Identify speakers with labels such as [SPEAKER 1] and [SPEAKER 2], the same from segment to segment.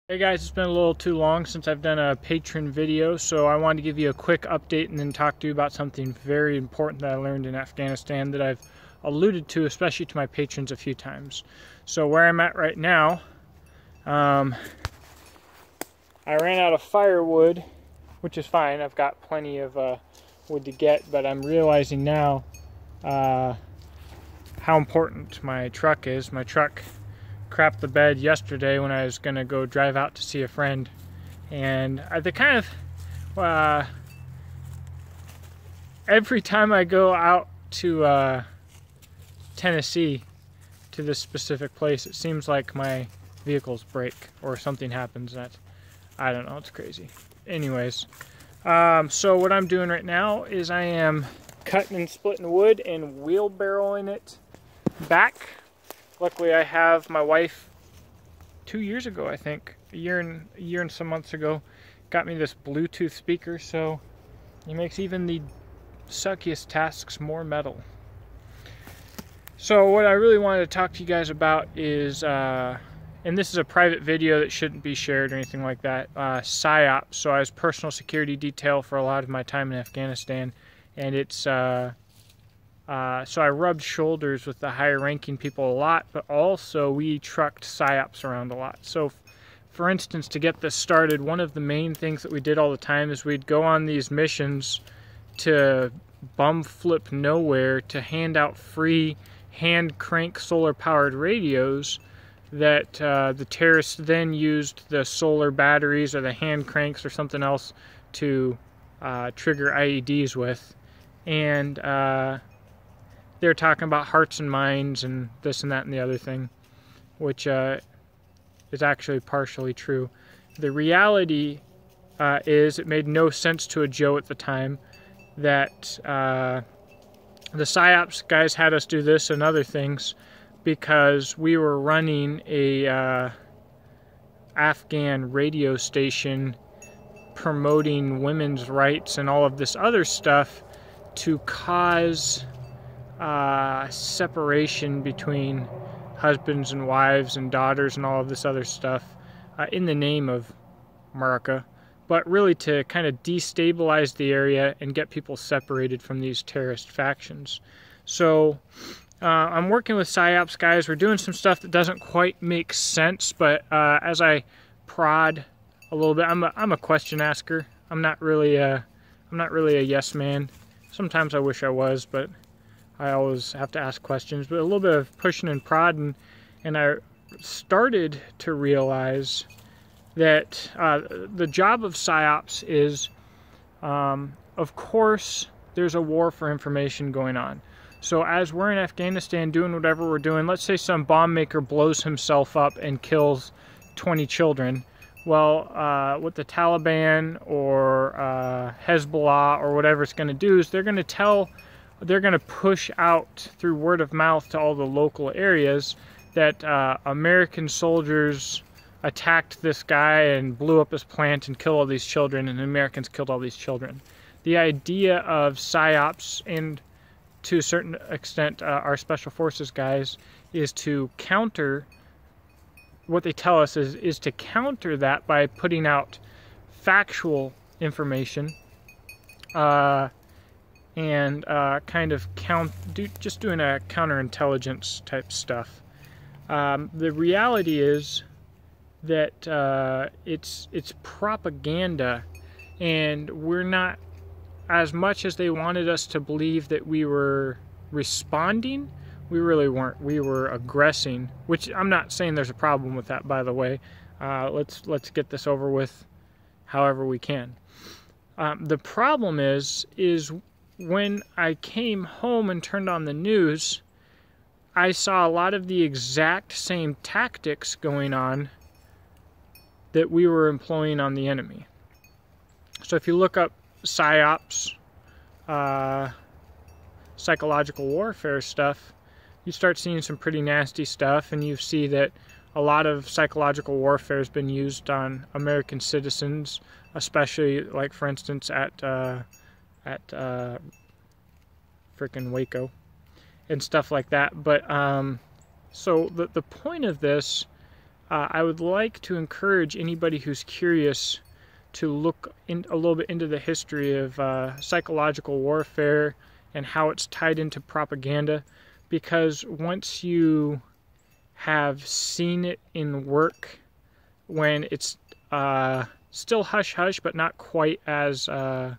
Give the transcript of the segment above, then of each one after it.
[SPEAKER 1] Hey guys, it's been a little too long since I've done a patron video, so I wanted to give you a quick update and then talk to you about something very important that I learned in Afghanistan that I've alluded to, especially to my patrons, a few times. So where I'm at right now, I ran out of firewood, which is fine. I've got plenty of wood to get, but I'm realizing now how important my truck is. My truck crapped the bed yesterday when I was gonna go drive out to see a friend, and every time I go out to Tennessee to this specific place, it seems like my vehicles break or something happens that I don't know. It's crazy. Anyways, so what I'm doing right now is I am cutting and splitting wood and wheelbarrowing it back. Luckily, I have my wife 2 years ago, I think, a year and some months ago, got me this Bluetooth speaker, so it makes even the suckiest tasks more metal. So what I really wanted to talk to you guys about is, and this is a private video that shouldn't be shared or anything like that, PSYOPs. So I was personal security detail for a lot of my time in Afghanistan, and it's so I rubbed shoulders with the higher ranking people a lot, but also we trucked PSYOPs around a lot. So for instance, to get this started, one of the main things that we did all the time is we'd go on these missions to bumflip nowhere to hand out free hand crank solar powered radios that the terrorists then used the solar batteries or the hand cranks or something else to trigger IEDs with. And they're talking about hearts and minds and this and that and the other thing, which is actually partially true. The reality is it made no sense to a Joe at the time that the PSYOPs guys had us do this and other things because we were running a Afghan radio station promoting women's rights and all of this other stuff to cause separation between husbands and wives and daughters and all of this other stuff in the name of America, but really to kind of destabilize the area and get people separated from these terrorist factions. So I'm working with PSYOPs guys. We're doing some stuff that doesn't quite make sense, but as I prod a little bit, I'm a question asker. I'm not really a yes man. Sometimes I wish I was, but I always have to ask questions, but a little bit of pushing and prodding, and I started to realize that the job of PSYOPs is, of course, there's a war for information going on. So as we're in Afghanistan doing whatever we're doing, let's say some bomb maker blows himself up and kills 20 children. Well, what the Taliban or Hezbollah or whatever it's going to do is they're going to push out through word of mouth to all the local areas that American soldiers attacked this guy and blew up his plant and killed all these children, and the Americans killed all these children. The idea of PSYOPs, and to a certain extent our special forces guys, is to counter, what they tell us is to counter that by putting out factual information and kind of just doing a counterintelligence type stuff. The reality is that it's propaganda, and we're not, as much as they wanted us to believe that we were responding, we really weren't. We were aggressing, which I'm not saying there's a problem with that, by the way. Let's get this over with however we can. The problem is when I came home and turned on the news, I saw a lot of the exact same tactics going on that we were employing on the enemy. So if you look up PSYOPs, psychological warfare stuff, you start seeing some pretty nasty stuff, and you see that a lot of psychological warfare has been used on American citizens, especially, like, for instance, at frickin' Waco and stuff like that. But so the point of this I would like to encourage anybody who's curious to look a little bit into the history of psychological warfare and how it's tied into propaganda, because once you have seen it in work, when it's still hush-hush but not quite as out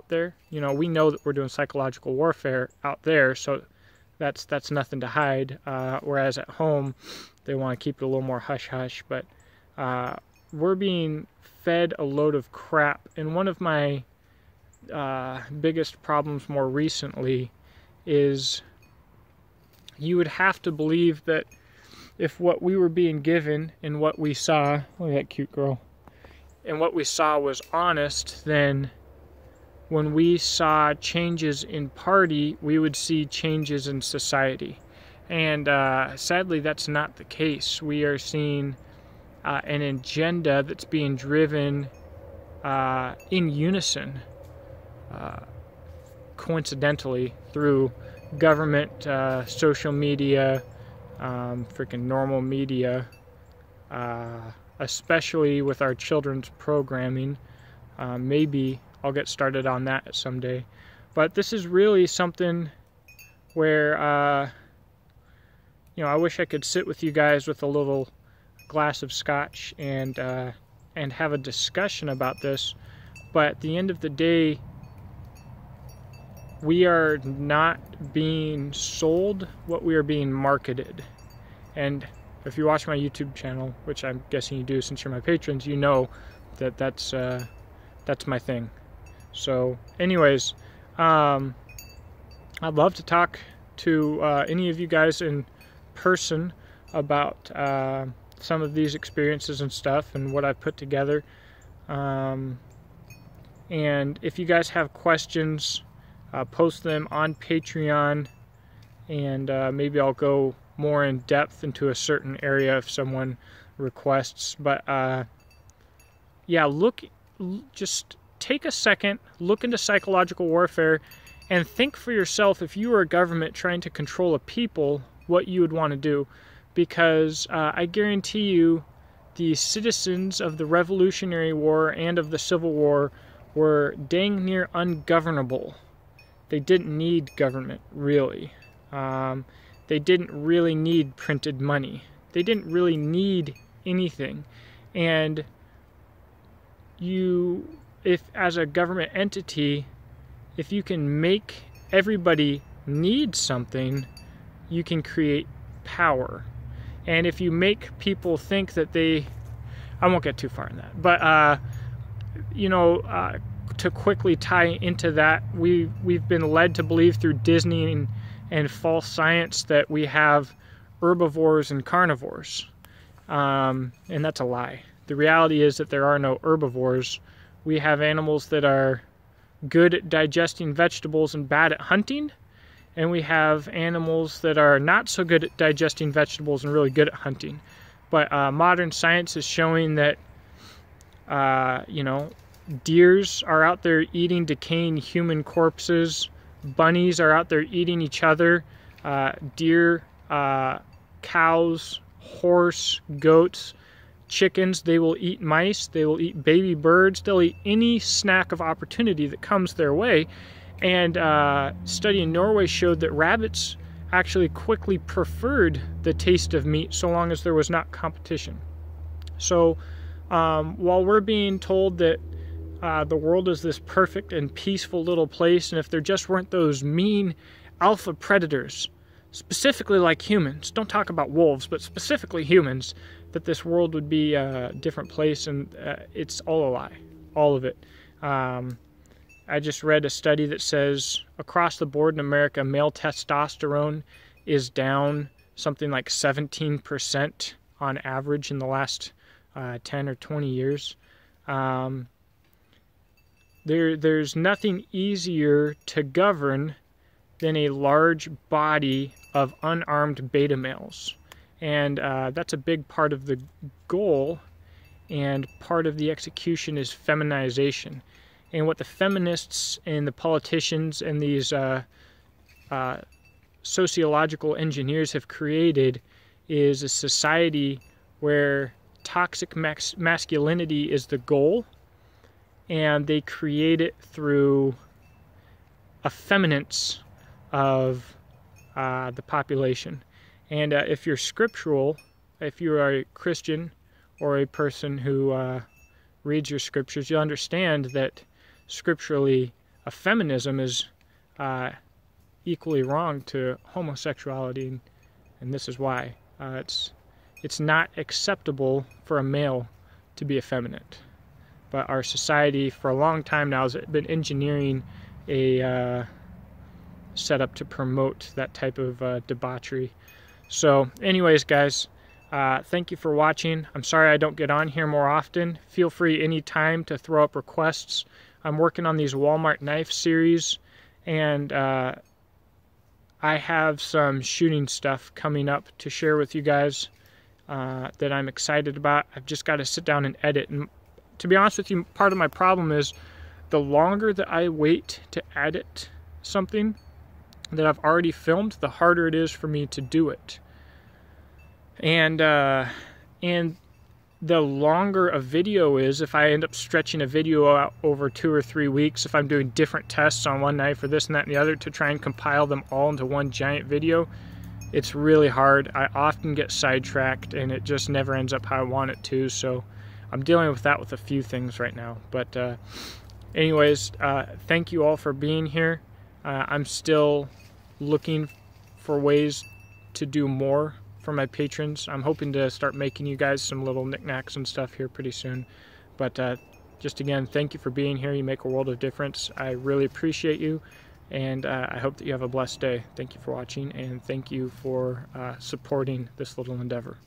[SPEAKER 1] there. You know, we know that we're doing psychological warfare out there, so that's nothing to hide, whereas at home they want to keep it a little more hush-hush. But we're being fed a load of crap, and one of my biggest problems more recently is you would have to believe that if what we were being given and what we saw, look at that cute girl, and what we saw was honest, then when we saw changes in party, we would see changes in society. And sadly, that's not the case. We are seeing an agenda that's being driven in unison, coincidentally, through government, social media, freaking normal media, especially with our children's programming. Maybe I'll get started on that someday. But this is really something where, you know, I wish I could sit with you guys with a little glass of scotch and have a discussion about this. But at the end of the day, we are not being sold what we are being marketed. And if you watch my YouTube channel, which I'm guessing you do since you're my patrons, you know that that's my thing. So anyways, I'd love to talk to any of you guys in person about some of these experiences and stuff and what I've put together. And if you guys have questions, post them on Patreon, and maybe I'll go more in depth into a certain area if someone requests. But yeah, just take a second, look into psychological warfare, and think for yourself, if you were a government trying to control a people, what you would want to do. Because I guarantee you, the citizens of the Revolutionary War and of the Civil War were dang near ungovernable. They didn't need government, really. They didn't really need printed money. They didn't really need anything. And if as a government entity, if you can make everybody need something, you can create power. And if you make people think that I won't get too far in that, but you know, to quickly tie into that, we've been led to believe through Disney and false science that we have herbivores and carnivores, and that's a lie. The reality is that there are no herbivores. We have animals that are good at digesting vegetables and bad at hunting, and we have animals that are not so good at digesting vegetables and really good at hunting. But modern science is showing that you know, deers are out there eating decaying human corpses. Bunnies are out there eating each other. Deer, cows, horse, goats, chickens, they will eat mice. They will eat baby birds. They'll eat any snack of opportunity that comes their way. And study in Norway showed that rabbits actually quickly preferred the taste of meat so long as there was not competition. So while we're being told that the world is this perfect and peaceful little place, and if there just weren't those mean alpha predators, specifically like humans, don't talk about wolves, but specifically humans, that this world would be a different place, and it's all a lie, all of it. I just read a study that says across the board in America, male testosterone is down something like 17% on average in the last 10 or 20 years. There's nothing easier to govern than a large body of unarmed beta males. And that's a big part of the goal, and part of the execution is feminization. And what the feminists and the politicians and these sociological engineers have created is a society where toxic masculinity is the goal, and they create it through effeminates of the population. And if you're scriptural, if you are a Christian or a person who reads your scriptures, you'll understand that scripturally feminism is equally wrong to homosexuality, and this is why. It's not acceptable for a male to be effeminate. But our society for a long time now has been engineering a setup to promote that type of debauchery. So anyways, guys, thank you for watching. I'm sorry I don't get on here more often. Feel free anytime to throw up requests. I'm working on these Walmart knife series, and I have some shooting stuff coming up to share with you guys that I'm excited about. I've just got to sit down and edit. And to be honest with you, part of my problem is the longer that I wait to edit something that I've already filmed, the harder it is for me to do it. And the longer a video is, if I end up stretching a video out over 2 or 3 weeks, if I'm doing different tests on one knife or this and that and the other to try and compile them all into one giant video, it's really hard. I often get sidetracked and it just never ends up how I want it to. So I'm dealing with that with a few things right now. But anyways, thank you all for being here. I'm still looking for ways to do more for my patrons. I'm hoping to start making you guys some little knickknacks and stuff here pretty soon. But just again, thank you for being here. You make a world of difference. I really appreciate you, and I hope that you have a blessed day. Thank you for watching, and thank you for supporting this little endeavor.